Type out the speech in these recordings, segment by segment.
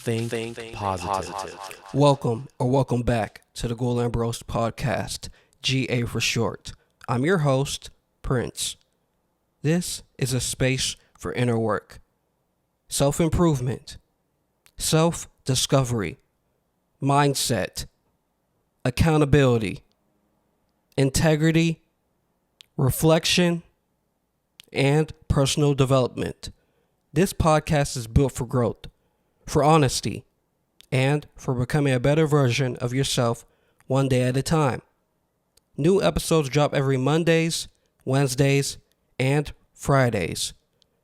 Think positive. Welcome back to the Ghoul-Ambrose podcast, GA for short. I'm your host, Prince. This is a space for inner work, self-improvement, self-discovery, mindset, accountability, integrity, reflection, and personal development. This podcast is built for growth, for honesty, and for becoming a better version of yourself one day at a time. New episodes drop every Mondays, Wednesdays, and Fridays.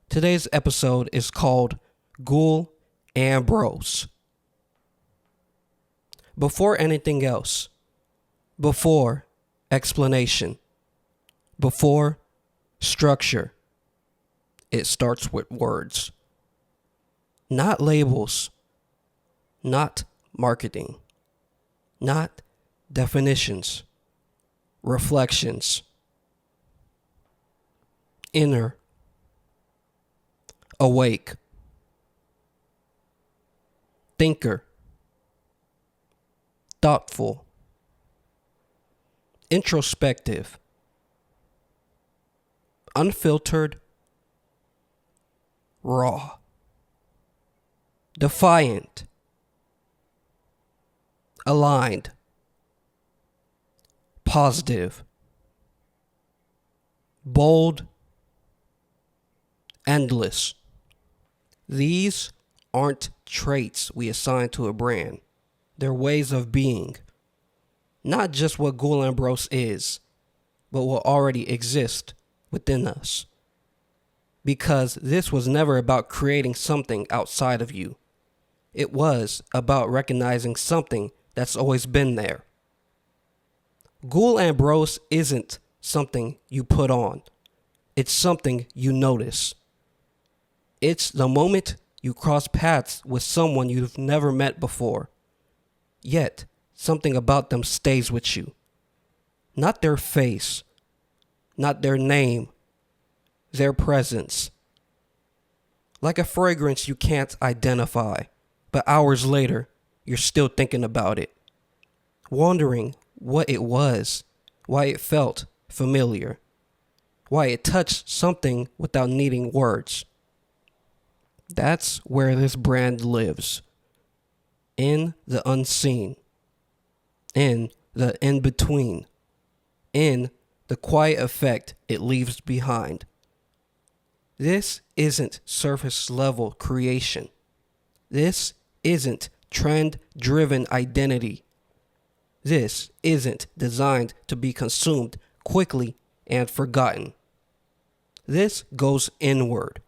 Today's episode is called Ghoul-Ambrose. Before anything else, before explanation, before structure, it starts with words. Not labels, not marketing, not definitions, reflections, inner, awake, thinker, thoughtful, introspective, unfiltered, raw, defiant, aligned, positive, bold, endless. These aren't traits we assign to a brand. They're ways of being. Not just what Ghoul-Ambrose is, but what already exists within us. Because this was never about creating something outside of you. It was about recognizing something that's always been there. Ghoul-Ambrose isn't something you put on. It's something you notice. It's the moment you cross paths with someone you've never met before. Yet, something about them stays with you. Not their face, not their name, their presence. Like a fragrance you can't identify, but hours later, you're still thinking about it, wondering what it was, why it felt familiar, why it touched something without needing words. That's where this brand lives. In the unseen, in the in-between, in the quiet effect it leaves behind. This isn't surface level creation. This isn't trend-driven identity. This isn't designed to be consumed quickly and forgotten. This goes inward.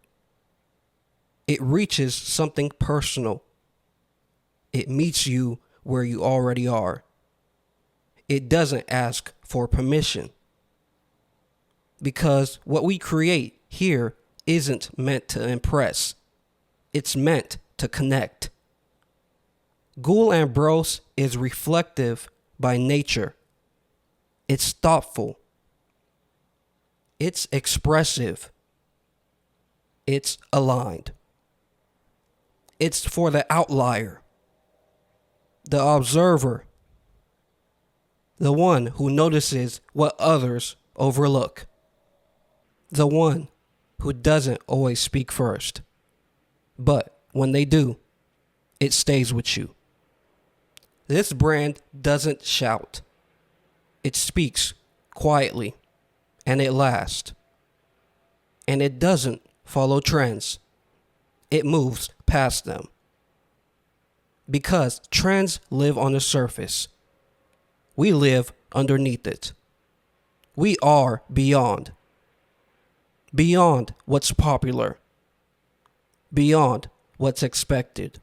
It reaches something personal. It meets you where you already are. It doesn't ask for permission. Because what we create here isn't meant to impress. It's meant to connect. Ghoul-Ambrose is reflective by nature. It's thoughtful. It's expressive. It's aligned. It's for the outlier, the observer, the one who notices what others overlook, the one who doesn't always speak first, but when they do, it stays with you. This brand doesn't shout. It speaks quietly, and it lasts. And it doesn't follow trends. It moves past them. Because trends live on the surface. We live underneath it. We are beyond. Beyond what's popular. Beyond what's expected.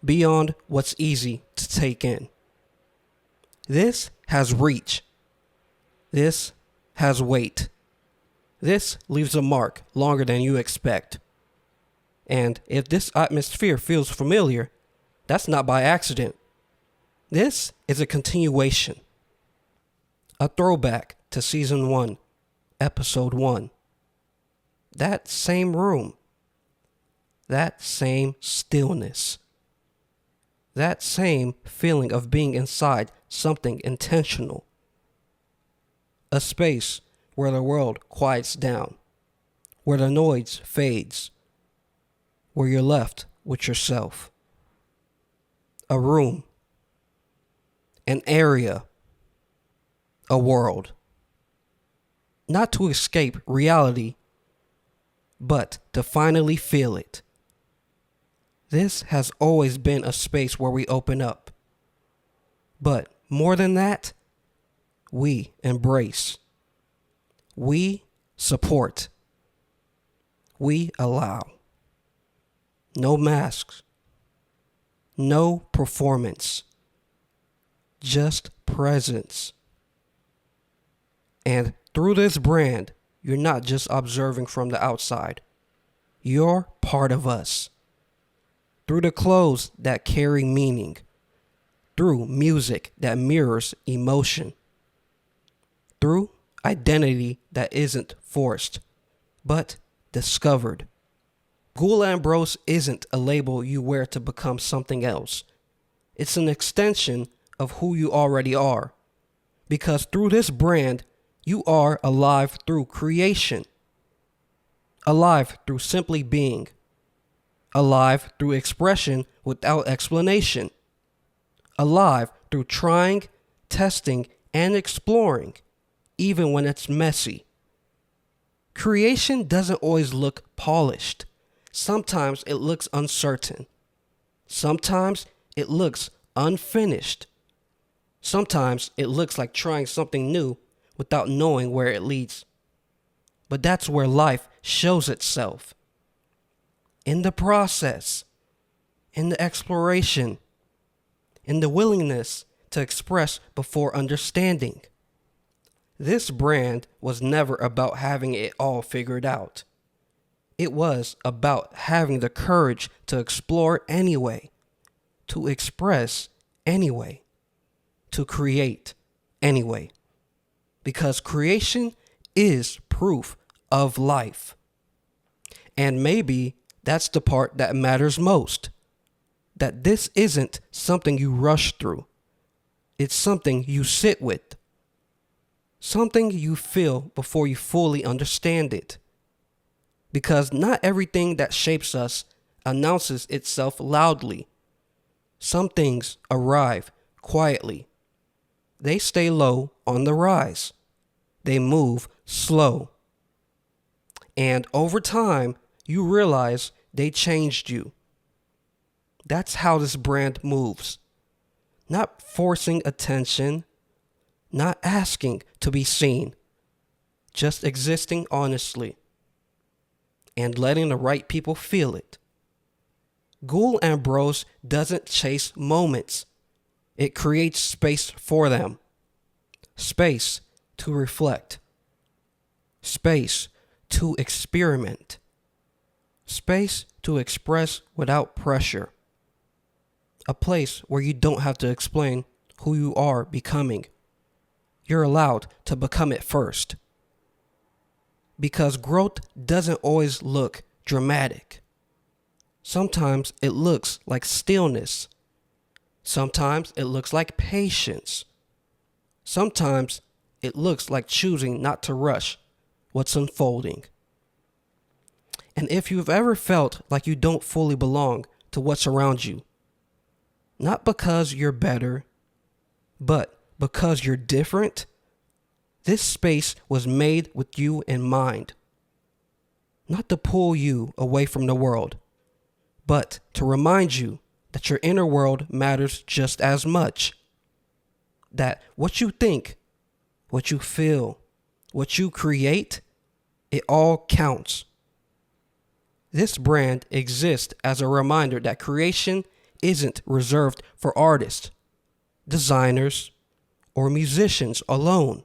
Beyond what's easy to take in. This has reach. This has weight. This leaves a mark longer than you expect. And if this atmosphere feels familiar, that's not by accident. This is a continuation. A throwback to Season 1, Episode 1. That same room. that same stillness, that same feeling of being inside something intentional, a space where the world quiets down, where the noise fades, where you're left with yourself. A room, an area, a world. Not to escape reality, but to finally feel it. This has always been a space where we open up. But more than that, we embrace. We support. We allow. No masks. No performance. Just presence. And through this brand, you're not just observing from the outside. You're part of us. Through the clothes that carry meaning. Through music that mirrors emotion. Through identity that isn't forced, but discovered. Ghoul-Ambrose isn't a label you wear to become something else. It's an extension of who you already are. Because through this brand, you are alive through creation. Alive through simply being. Alive through expression without explanation. Alive through trying, testing, and exploring, even when it's messy. Creation doesn't always look polished. Sometimes it looks uncertain. Sometimes it looks unfinished. Sometimes it looks like trying something new without knowing where it leads. But that's where life shows itself. In the process, in the exploration, in the willingness to express before understanding. This brand was never about having it all figured out. It was about having the courage to explore anyway, to express anyway, to create anyway. Because creation is proof of life. And maybe that's the part that matters most. That this isn't something you rush through. It's something you sit with. Something you feel before you fully understand it. Because not everything that shapes us announces itself loudly. Some things arrive quietly. They stay low on the rise. They move slow. And over time, you realize they changed you. That's how this brand moves. Not forcing attention, not asking to be seen, just existing honestly and letting the right people feel it. Ghoul-Ambrose doesn't chase moments. It creates space for them. Space to reflect. Space to experiment. Space to express without pressure. A place where you don't have to explain who you are becoming. You're allowed to become it first. Because growth doesn't always look dramatic. Sometimes it looks like stillness. Sometimes it looks like patience. Sometimes it looks like choosing not to rush what's unfolding. And if you've ever felt like you don't fully belong to what's around you, not because you're better, but because you're different, this space was made with you in mind. Not to pull you away from the world, but to remind you that your inner world matters just as much. That what you think, what you feel, what you create, it all counts. This brand exists as a reminder that creation isn't reserved for artists, designers, or musicians alone.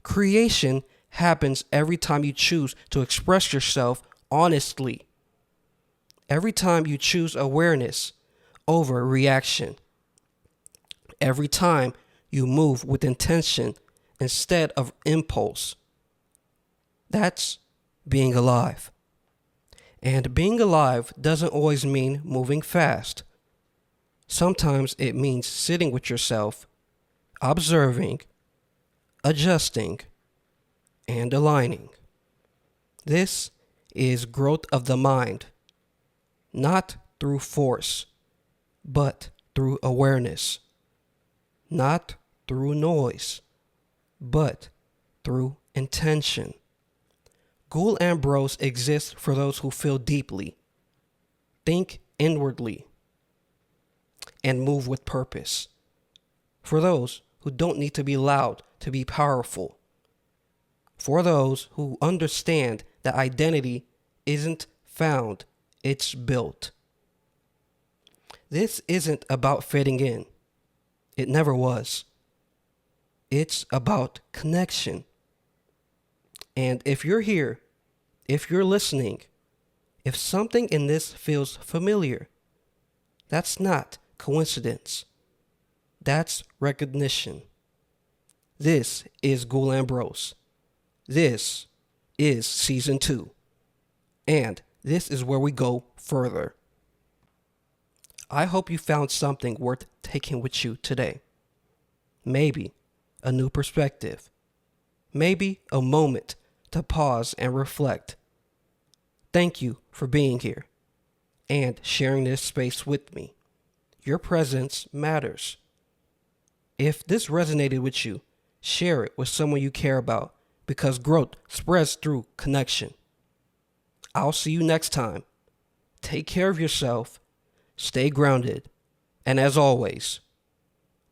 Creation happens every time you choose to express yourself honestly. Every time you choose awareness over reaction. Every time you move with intention instead of impulse. That's being alive. And being alive doesn't always mean moving fast. Sometimes it means sitting with yourself, observing, adjusting, and aligning. This is growth of the mind, not through force, but through awareness, not through noise, but through intention. Ghoul-Ambrose exists for those who feel deeply, think inwardly, and move with purpose. For those who don't need to be loud to be powerful. For those who understand that identity isn't found, it's built. This isn't about fitting in. It never was. It's about connection. And if you're here, if you're listening, if something in this feels familiar, that's not coincidence. That's recognition. This is Ghoul-Ambrose. This is Season 2. And this is where we go further. I hope you found something worth taking with you today. Maybe a new perspective. Maybe a moment to pause and reflect. Thank you for being here and sharing this space with me. Your presence matters. If this resonated with you, share it with someone you care about because growth spreads through connection. I'll see you next time. Take care of yourself, stay grounded, and as always,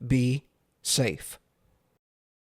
be safe.